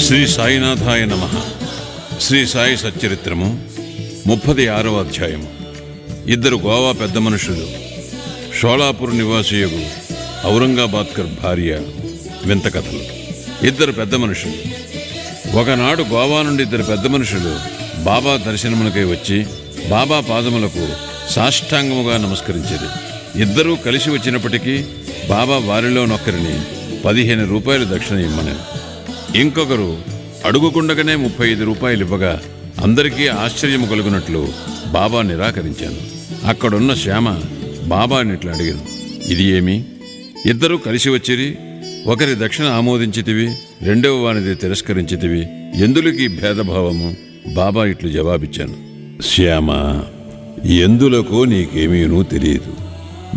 శ్రీ సాయినాథాయ నమః. శ్రీ సాయి సచ్చరిత్రము 36వ అధ్యాయము. ఇద్దరు గోవా పెద్ద మనుషులు, షోలాపూర్ నివాసియగు ఔరంగాబాద్కర్ భార్య వింత కథలు. ఇద్దరు పెద్ద మనుషులు. ఒకనాడు గోవా నుండి ఇద్దరు పెద్ద మనుషులు బాబా దర్శనమునకై వచ్చి బాబా పాదములకు సాష్టాంగముగా నమస్కరించారు. ఇద్దరూ కలిసి వచ్చినప్పటికీ బాబా వారిలో నొక్కరిని 15 రూపాయలు దక్షిణ ఇమ్మనను. ఇంకొకరు అడుగుకుండగానే 35 రూపాయలు ఇవ్వగా అందరికీ ఆశ్చర్యము కలుగునట్లు బాబా నిరాకరించాను. అక్కడున్న శ్యామ బాబాని ఇట్లా అడిగాను, ఇది ఏమి? ఇద్దరూ కలిసి వచ్చిరి, ఒకరి దక్షిణ ఆమోదించితివి, రెండవ వానిది తిరస్కరించితివి, ఎందులకి భేదభావము? బాబా ఇట్లు జవాబిచ్చాను, శ్యామ, ఎందులకో నీకేమీనూ తెలియదు.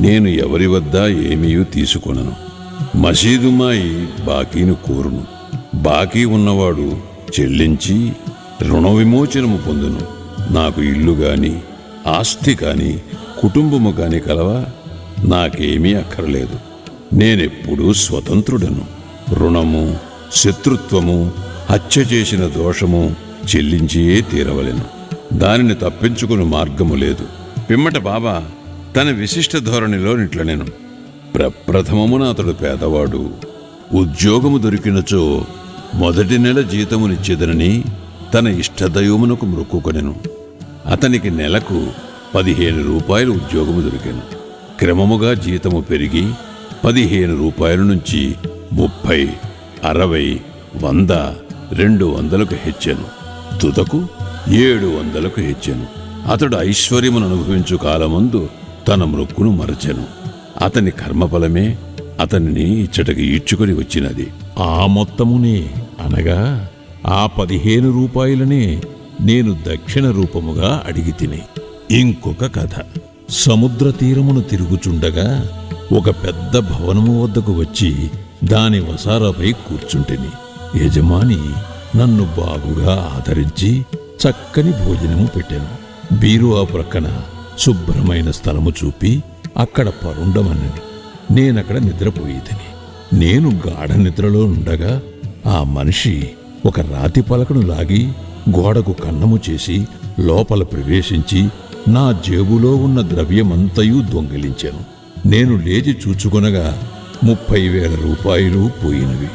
నేను ఎవరి వద్ద ఏమీ తీసుకొనను. మసీదుమాయి బాకీను కోరును. బాకీ ఉన్నవాడు చెల్లించి రుణ విమోచనము పొందును. నాకు ఇల్లు గాని ఆస్తి కాని కుటుంబము కాని కలవా? నాకేమీ అక్కర్లేదు. నేనెప్పుడూ స్వతంత్రుడను. రుణము, శత్రుత్వము, హత్య చేసిన దోషము చెల్లించియే తీరవలెను. దానిని తప్పించుకుని మార్గము లేదు. పిమ్మట బాబా తన విశిష్ట ధోరణిలో నిట్లనెను, ప్రప్రథమమున అతడు పేదవాడు. ఉద్యోగము దొరికినచో మొదటి నెల జీతమునిచ్చేదనని తన ఇష్టదైవమునకు మొక్కుకొనెను. అతనికి నెలకు 15 రూపాయలు ఉద్యోగము దొరికెను. క్రమముగా జీతము పెరిగి 15 రూపాయల నుంచి 30, 60, 100, 200కు హెచ్చెను. తుదకు 700కు హెచ్చెను. అతడు ఐశ్వర్యమును అనుభవించు కాలమందు తన మృక్కును మరచెను. అతని కర్మఫలమే అతనిని ఇచ్చటకి ఈడ్చుకొని వచ్చినది. ఆ మొత్తమునే అనగా ఆ 15 రూపాయలనే నేను దక్షిణ రూపముగా అడిగి తిని. ఇంకొక కథ. సముద్ర తీరమును తిరుగుచుండగా ఒక పెద్ద భవనము వద్దకు వచ్చి దాని వసారాపై కూర్చుంటిని. యజమాని నన్ను బాగుగా ఆదరించి చక్కని భోజనము పెట్టెను. బీరువా ప్రక్కన శుభ్రమైన స్థలము చూపి అక్కడ పరుండమన్నది. నేనక్కడ నిద్రపోయితిని. నేను గాఢ నిద్రలో ఉండగా ఆ మనిషి ఒక రాతి పలకను లాగి గోడకు కన్నము చేసి లోపల ప్రవేశించి నా జేబులో ఉన్న ద్రవ్యమంతయూ దొంగిలించాను. నేను లేచి చూచుకొనగా 30,000 రూపాయలు పోయినవి.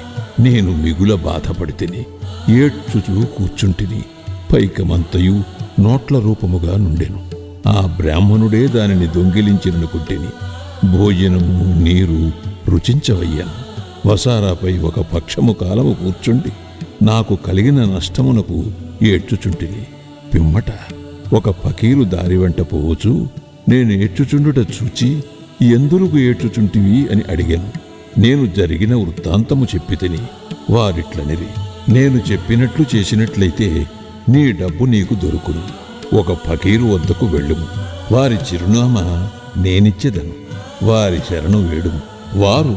నేను మిగుల బాధపడితిని. ఏడ్చుచూ కూర్చుంటిని. పైకమంతయు నోట్ల రూపముగా నుండెను. ఆ బ్రాహ్మణుడే దానిని దొంగిలించిననుకుంటిని. భోజనము, నీరు రుచించవయ్యాను. వసారాపై ఒక పక్షము కాలము కూర్చుండి నాకు కలిగిన నష్టమునకు ఏడ్చుచుంటిని. పిమ్మట ఒక ఫకీరు దారి వెంట పోవచ్చు నేను ఏడ్చుచుండుట చూచి, ఎందులకు ఏడ్చుచుంటివి అని అడిగాను. నేను జరిగిన వృత్తాంతము చెప్పితిని. వారిట్లనిరి, నేను చెప్పినట్లు చేసినట్లయితే నీ డబ్బు నీకు దొరుకును. ఒక ఫకీరు వద్దకు వెళ్ళుము. వారి చిరునామా నేనిచ్చెదను. వారి శరణు వేడుము. వారు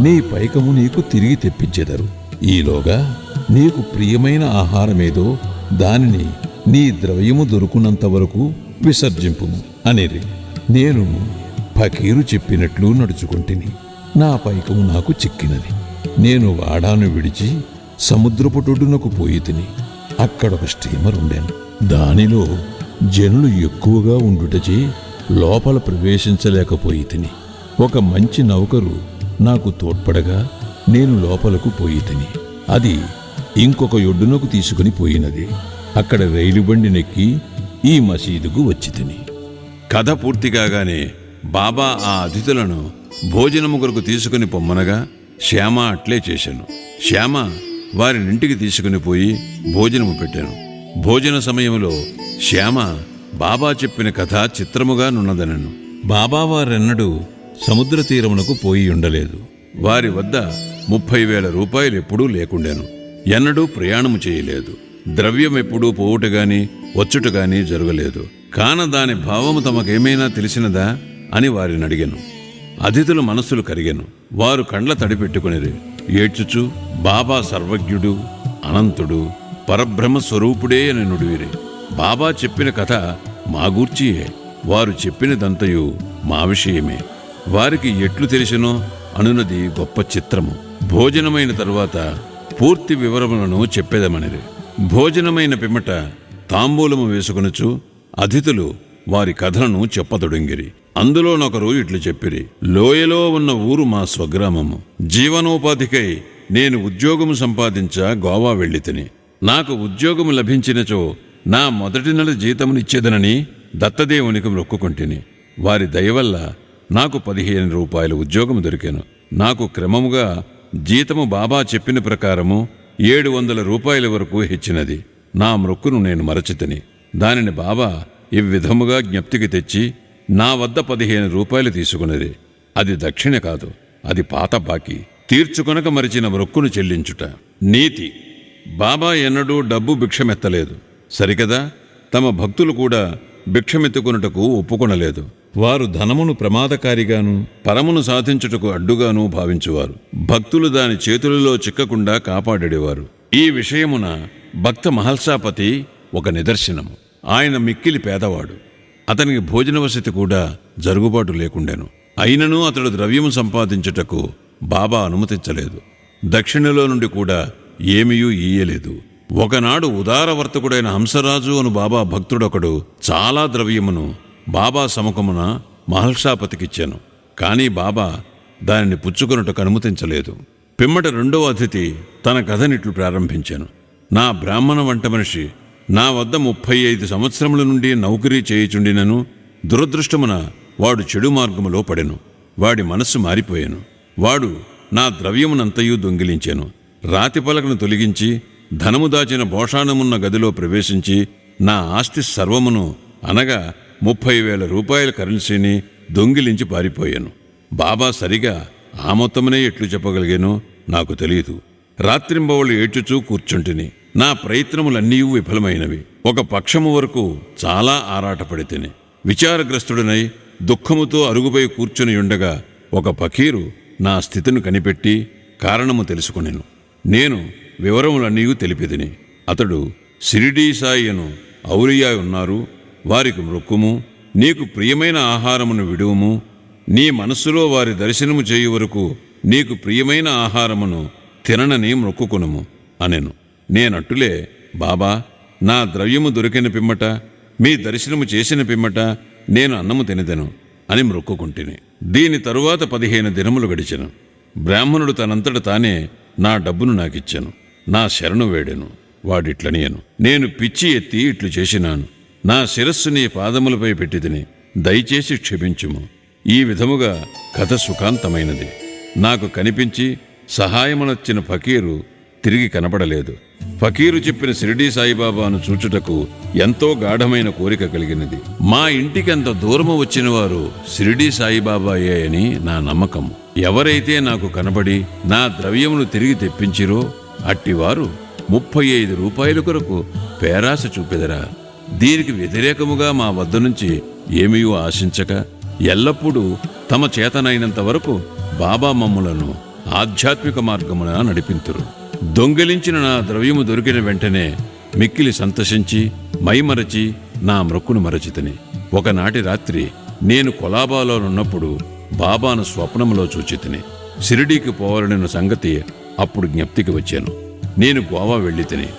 నీ పైకము నీకు తిరిగి తెప్పించెదరు. ఈలోగా నీకు ప్రియమైన ఆహారమేదో దానిని నీ ద్రవ్యము దొరుకునంత వరకు విసర్జింపుము అనిరి. నేను ఫకీరు చెప్పినట్లు నడుచుకుంటుని. నా పైకము నాకు చిక్కినది. నేను వాడాను విడిచి సముద్రపుటొడ్డునకు పోయి తిని. అక్కడొక స్టీమర్ ఉండెను. దానిలో జనులు ఎక్కువగా ఉండుటచే లోపల ప్రవేశించలేకపోయి తిని. ఒక మంచి నౌకరు నాకు తోడ్పడగా నేను లోపలకు పోయి తిని. అది ఇంకొక ఒడ్డునకు తీసుకుని పోయినది. అక్కడ రైలు బండి నెక్కి ఈ మసీదుకు వచ్చి తిని. కథ పూర్తి కాగానే బాబా ఆ అతిథులను భోజనము కొరకు తీసుకుని పొమ్మనగా శ్యామ అట్లే చేశాను. శ్యామ వారినింటికి తీసుకుని పోయి భోజనము పెట్టాను. భోజన సమయంలో శ్యామ బాబా చెప్పిన కథ చిత్రముగా నున్నదనను. బాబా వారెన్నడూ సముద్ర తీరమునకు పోయి ఉండలేదు. వారి వద్ద 30,000 రూపాయలు ఎప్పుడూ లేకుండాను. ఎన్నడూ ప్రయాణము చేయలేదు. ద్రవ్యం ఎప్పుడూ పోవుటగాని వచ్చుటగాని జరగలేదు. కాన దాని భావము తమకేమైనా తెలిసినదా అని వారిని అడిగాను. అతిథుల మనస్సులు కరిగెను. వారు కండ్ల తడిపెట్టుకునిరి. ఏడ్చుచు బాబా సర్వజ్ఞుడు, అనంతుడు, పరబ్రహ్మ స్వరూపుడే అని నుడివిరి. బాబా చెప్పిన కథ మా గూర్చియే. వారు చెప్పినదంతయు మా విషయమే. వారికి ఎట్లు తెలిసినో అనున్నది గొప్ప చిత్రము. భోజనమైన తరువాత పూర్తి వివరములను చెప్పేదమనిరి. భోజనమైన పిమ్మట తాంబూలము వేసుకొనుచు అతిథులు వారి కథలను చెప్పతొడంగిరి. అందులోనొకరు ఇట్లు చెప్పిరి: లోయలో ఉన్న ఊరు మా స్వగ్రామము. జీవనోపాధికై నేను ఉద్యోగము సంపాదించ గోవా వెళ్ళితిని. నాకు ఉద్యోగము లభించినచో నా మొదటి నెల జీతమునిచ్చేదనని దత్తదేవునికి మొక్కుకొంటిని. వారి దయవల్ల నాకు 15 రూపాయల ఉద్యోగము దొరికాను. నాకు క్రమముగా జీతము బాబా చెప్పిన ప్రకారము 700 రూపాయల వరకు హెచ్చినది. నా మొక్కును నేను మరచితిని. దానిని బాబా ఇవ్విధముగా జ్ఞప్తికి తెచ్చి నా వద్ద 15 రూపాయలు తీసుకున్నది. అది దక్షిణ కాదు, అది పాత బాకీ. తీర్చుకొనక మరిచిన మొక్కును చెల్లించుట నీతి. బాబా ఎన్నడూ డబ్బు భిక్షమెత్తలేదు. సరికదా, తమ భక్తులు కూడా భిక్షమెత్తుకొనుటకు ఒప్పుకొనలేదు. వారు ధనమును ప్రమాదకారిగాను పరమును సాధించుటకు అడ్డుగాను భావించువారు. భక్తులు దాని చేతులలో చిక్కకుండా కాపాడేవారు. ఈ విషయమున భక్త మహల్సాపతి ఒక నిదర్శనము. ఆయన మిక్కిలి పేదవాడు. అతనికి భోజన వసతి కూడా జరుగుబాటు లేకుండెను. అయినను అతడు ద్రవ్యము సంపాదించుటకు బాబా అనుమతించలేదు. దక్షిణలో నుండి కూడా ఏమీయూ ఇయ్యలేదు. ఒకనాడు ఉదారవర్తకుడైన హంసరాజు అను బాబా భక్తుడొకడు చాలా ద్రవ్యమును బాబా సముఖమున మహల్సాపతికిచ్చాను. కానీ బాబా దానిని పుచ్చుకొనుటకు అనుమతించలేదు. పిమ్మట రెండవ అతిథి తన కథనిట్లు ప్రారంభించాను. నా బ్రాహ్మణ వంట మనిషి నా వద్ద 35 సంవత్సరముల నుండి నౌకరీ చేయుచుండినను దురదృష్టమున వాడు చెడు మార్గములో పడెను. వాడి మనస్సు మారిపోయాను. వాడు నా ద్రవ్యమునంతయు దొంగిలించాను. రాతి పలకను తొలగించి ధనము దాచిన భోషాణమున్న గదిలో ప్రవేశించి నా ఆస్తి సర్వమును అనగా 30,000 రూపాయల కరెన్సీని దొంగిలించి పారిపోయాను. బాబా సరిగా ఆ మొత్తమనే ఎట్లు చెప్పగలిగానో నాకు తెలియదు. రాత్రింబవళ్ళు ఏడ్చుచూ కూర్చుంటిని. నా ప్రయత్నములన్నీ విఫలమైనవి. ఒక పక్షము వరకు చాలా ఆరాటపడితిని. విచారగ్రస్తుడనై దుఃఖముతో అరుగుపై కూర్చుని ఉండగా ఒక ఫకీరు నా స్థితిని కనిపెట్టి కారణము తెలుసుకొనెను. నేను వివరములన్నీ తెలిపితిని. అతడు షిరిడీ సాయి అను ఔలియా ఉన్నారు, వారికి మొక్కుము, నీకు ప్రియమైన ఆహారమును విడువుము, నీ మనస్సులో వారి దర్శనము చేయు వరకు నీకు ప్రియమైన ఆహారమును తిననని మొక్కుకొనుము అనెను. నేనట్టులే, బాబా, నా ద్రవ్యము దొరికిన పిమ్మట మీ దర్శనము చేసిన పిమ్మట నేను అన్నము తినదెను అని మొక్కుకుంటిని. దీని తరువాత 15 దినములు గడిచెను. బ్రాహ్మణుడు తనంతట తానే నా డబ్బును నాకిచ్చాను. నా శరణు వేడెను. వాడిట్లనియను, నేను పిచ్చి ఎత్తి ఇట్లు చేసినాను. నా శిరస్సు నీ పాదములపై పెట్టితిని, దయచేసి క్షమించుము. ఈ విధముగా కథ సుఖాంతమైనది. నాకు కనిపించి సహాయమునొచ్చిన ఫకీరు తిరిగి కనపడలేదు. ఫకీరు చెప్పిన షిరిడీ సాయిబాబాను చూచుటకు ఎంతో గాఢమైన కోరిక కలిగినది. మా ఇంటికంత దూరము వచ్చిన వారు షిరిడీ సాయిబాబాయే అని నా నమ్మకం. ఎవరైతే నాకు కనబడి నా ద్రవ్యమును తిరిగి తెప్పించిరో అట్టివారు 35 రూపాయల కొరకు పేరాశ చూపెదరా. దీనికి వ్యతిరేకముగా మా వద్ద నుంచి ఏమీ ఆశించక ఎల్లప్పుడూ తమ చేతనైనంత వరకు బాబా మమ్ములను ఆధ్యాత్మిక మార్గమున నడిపింతురు. దొంగిలించిన నా ద్రవ్యము దొరికిన వెంటనే మిక్కిలి సంతసించి మైమరచి నా మొక్కును మరచితిని. ఒకనాటి రాత్రి నేను కొలాబాలోనున్నప్పుడు బాబాను స్వప్నములో చూచితిని. షిరిడీకి పోవాలన్న సంగతి అప్పుడు జ్ఞప్తికి వచ్చాను. నేను గోవా వెళ్ళితిని.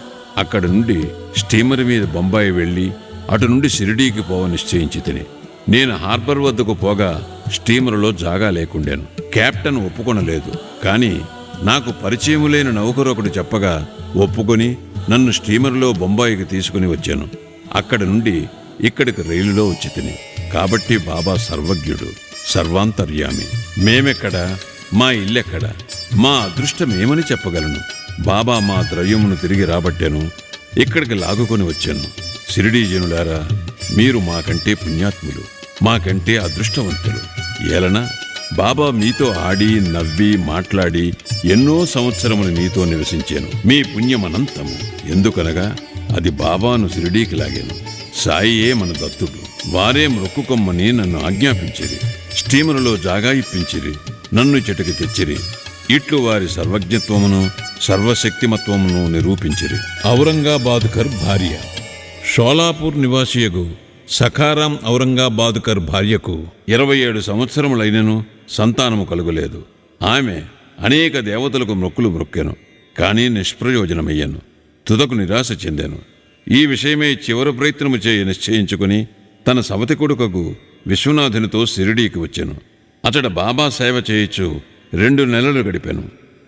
అక్కడి నుండి స్టీమర్ మీద బొంబాయి వెళ్ళి అటు నుండి షిరిడీకి పోవ నిశ్చయించితిని. నేను హార్బర్ వద్దకు పోగా స్టీమరులో జాగా లేకుండాను. కెప్టెన్ ఒప్పుకొనలేదు. కానీ నాకు పరిచయము లేని నౌకరొకడు చెప్పగా ఒప్పుకొని నన్ను స్టీమర్లో బొంబాయికి తీసుకుని వచ్చాను. అక్కడి నుండి ఇక్కడికి రైలులో వచ్చి తిని. కాబట్టి బాబా సర్వజ్ఞుడు, సర్వాంతర్యామి. మేమెక్కడ, మా ఇల్లెక్కడ, మా అదృష్టమేమని చెప్పగలను. బాబా మా ద్రవ్యమును తిరిగి రాబట్టాను, ఇక్కడికి లాగుకొని వచ్చాను. షిరిడీ జనులారా, మీరు మాకంటే పుణ్యాత్ములు, మాకంటే అదృష్టవంతులు. ఏలనా బాబా మీతో ఆడి నవ్వి మాట్లాడి ఎన్నో సంవత్సరములు మీతో నివసించాను. మీ పుణ్యమనంతము. ఎందుకనగా అది బాబాను షిరిడీకి లాగాను. సాయియే మన దత్తుడు. వారే మొక్కుకొమ్మని నన్ను ఆజ్ఞాపించిరి. స్టీమరులో జాగా ఇప్పించిరి. నన్ను చెట్టుకి తెచ్చిరి. ఇట్లు వారి సర్వజ్ఞత్వమును సర్వశక్తిమత్వమును నిరూపించిరి. ఔరంగాబాద్కర్ భార్య. షోలాపూర్ నివాసియగు సఖారాం ఔరంగాబాద్కర్ భార్యకు 27 సంవత్సరములైనను సంతానము కలుగలేదు. ఆమె అనేక దేవతలకు మొక్కులు మొక్కెను. కానీ నిష్ప్రయోజనమయ్యాను. తుదకు నిరాశ చెందాను. ఈ విషయమై చివరి ప్రయత్నము చేయ నిశ్చయించుకుని తన సవతి కొడుకకు విశ్వనాథునితో షిరిడీకి వచ్చాను. అతడ బాబా సేవ చేయొచ్చు 2 నెలలు గడిపాను.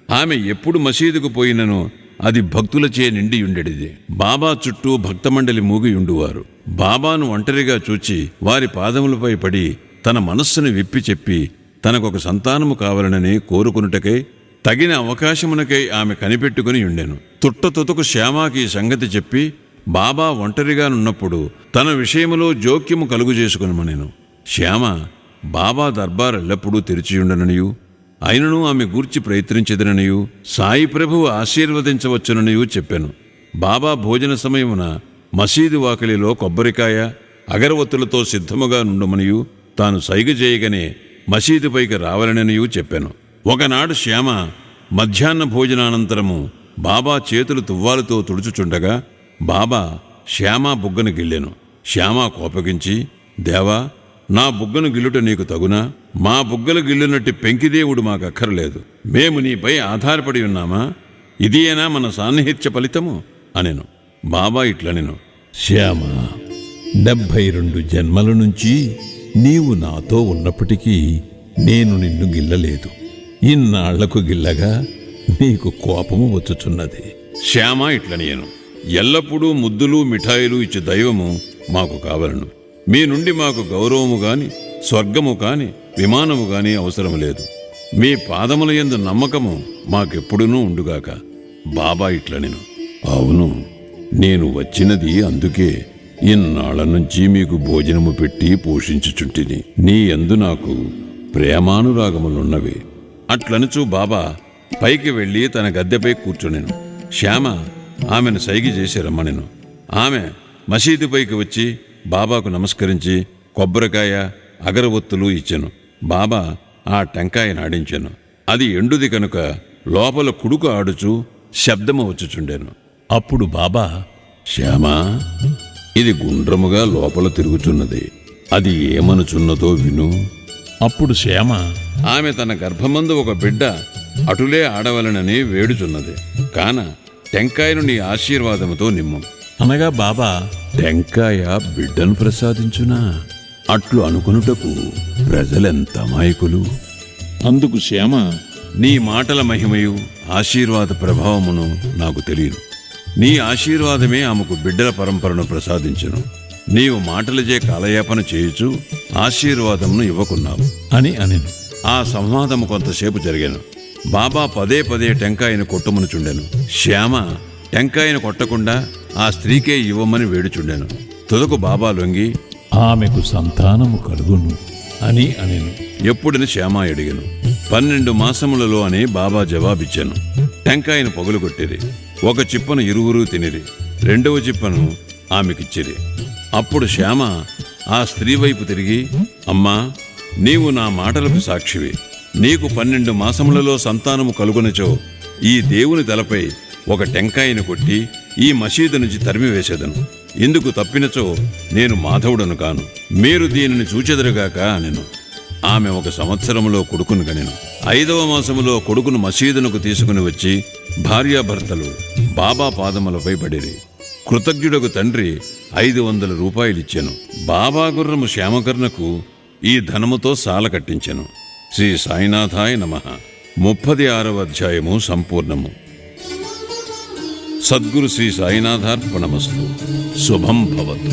ఆమె ఎప్పుడు మసీదుకు పోయినను అది భక్తులచే నిండియుండెడిది. బాబా చుట్టూ భక్తమండలి మూగియుండువారు. బాబాను ఒంటరిగా చూచి వారి పాదములపై పడి తన మనస్సును విప్పి చెప్పి తనకొక సంతానము కావాలనని కోరుకునుటకై తగిన అవకాశమునకై ఆమె కనిపెట్టుకుని ఉండెను. తుట్టతుతకు శ్యామాకి ఈ సంగతి చెప్పి బాబా ఒంటరిగానున్నప్పుడు తన విషయములో జోక్యము కలుగు చేసుకునమనెను. శ్యామ బాబా దర్బార్ ఎల్లప్పుడూ తెరిచియుండననియు అయినను ఆమె గూర్చి ప్రయత్నించదననియు సాయి ప్రభువు ఆశీర్వదించవచ్చుననియు చెప్పాను. బాబా భోజన సమయమున మసీదు వాకిలిలో కొబ్బరికాయ అగరవత్తులతో సిద్ధముగా నుండమనియు తాను సైగ చేయగానే మసీదుపైకి రావాలననియు చెప్పాను. ఒకనాడు శ్యామ మధ్యాహ్న భోజనానంతరము బాబా చేతులు తువ్వాలతో తుడుచుచుండగా బాబా శ్యామ బుగ్గను గిల్లెను. శ్యామ కోపగించి, దేవా, నా బుగ్గను గిల్లుట నీకు తగునా? మా బుగ్గలు గిల్లునట్టి పెంకిదేవుడు మాకక్కర్లేదు. మేము నీపై ఆధారపడి ఉన్నామా? ఇదియేనా మన సాన్నిహిత్య ఫలితము అనెను. బాబా ఇట్లనెను, శ్యామ, 72 జన్మల నుంచి నీవు నాతో ఉన్నప్పటికీ నేను నిన్ను గిల్లలేదు. ఇన్నాళ్లకు గిల్లగా నీకు కోపము వచ్చుచున్నది. శ్యామ ఇట్లనియను, ఎల్లప్పుడూ ముద్దులు మిఠాయిలు ఇచ్చే దైవము మాకు కావలను. మీ నుండి మాకు గౌరవము గాని స్వర్గము కాని విమానము గాని అవసరం లేదు. మీ పాదముల యందు నమ్మకము మాకెప్పుడునూ ఉండుగాక. బాబా ఇట్లనెను, అవును, నేను వచ్చినది అందుకే. ఇన్నాళ్ల నుంచి మీకు భోజనము పెట్టి పోషించుచుంటిని. నీ యందు నాకు ప్రేమానురాగములున్నవి. అట్లనుచూ బాబా పైకి వెళ్లి తన గద్దెపై కూర్చునెను. శ్యామ ఆమెను సైగి చేసి రమ్మనెను. ఆమె మసీదుపైకి వచ్చి బాబాకు నమస్కరించి కొబ్బరికాయ అగరవత్తులు ఇచ్చెను. బాబా ఆ టెంకాయ నాడించెను. అది ఎండుది కనుక లోపల కుడుకు ఆడుచూ శబ్దము వచ్చుచుండెను. అప్పుడు బాబా, శ్యామా, ఇది గుండ్రముగా లోపల తిరుగుచున్నది. అది ఏమనుచున్నదో విను. అప్పుడు శ్యామ, ఆమె తన గర్భమందు ఒక బిడ్డ అటులే ఆడవలనని వేడుచున్నది. కాన టెంకాయను నీ ఆశీర్వాదముతో నిమ్ము అనగా బాబా, టెంకాయ బిడ్డను ప్రసాదించునా? అట్లు అనుకొనుటకు ప్రజలెంత అమాయకులు. అందుకు శ్యామ, నీ మాటల మహిమయు ఆశీర్వాద ప్రభావమును నాకు తెలియను. నీ ఆశీర్వాదమే ఆమెకు బిడ్డల పరంపరను ప్రసాదించును. నీవు మాటలచే కాలయాపన చేయుచు ఆశీర్వాదమును ఇవ్వకున్నావు అని అనెను. ఆ సంవాదము కొంతసేపు జరిగాను. బాబా పదే పదే టెంకాయను కొట్టుమనుచుండెను. శ్యామ టెంకాయను కొట్టకుండా ఆ స్త్రీకే ఇవ్వమని వేడుచుండెను. తుదకు బాబా లొంగి, ఆమెకు సంతానము కలుగును అని అనెను. ఎప్పుడని శ్యామ అడిగాను. 12 మాసములలో అని బాబా జవాబిచ్చాను. టెంకాయను పగులుకొట్టిరి. ఒక చిప్పను ఇరువురు తినిరి. 2వ చిప్పను ఆమెకిచ్చిరి. అప్పుడు శ్యామ ఆ స్త్రీ వైపు తిరిగి, అమ్మా, నీవు నా మాటలకు సాక్షివి. నీకు 12 మాసములలో సంతానము కలుగునచో ఈ దేవుని తలపై ఒక టెంకాయను కొట్టి ఈ మసీదు నుంచి తరిమివేసేదను. ఇందుకు తప్పినచో నేను మాధవుడను కాను. మీరు దీనిని చూచెదరుగాక అనెను. ఆమె 1 సంవత్సరములో కొడుకును కనెను. 5వ మాసములో కొడుకును మసీదునకు తీసుకుని వచ్చి భార్యాభర్తలు బాబా పాదములపై పడిరి. కృతజ్ఞుడకు తండ్రి 500 రూపాయలిచ్చెను. బాబా గుర్రము శ్యామకర్ణకు ఈ ధనముతో సాల కట్టించెను. శ్రీ సాయినాథాయ నమః. 36వ అధ్యాయము సంపూర్ణము. సద్గురు శ్రీ సాయినాథార్పణమస్తు. శుభం భవతు.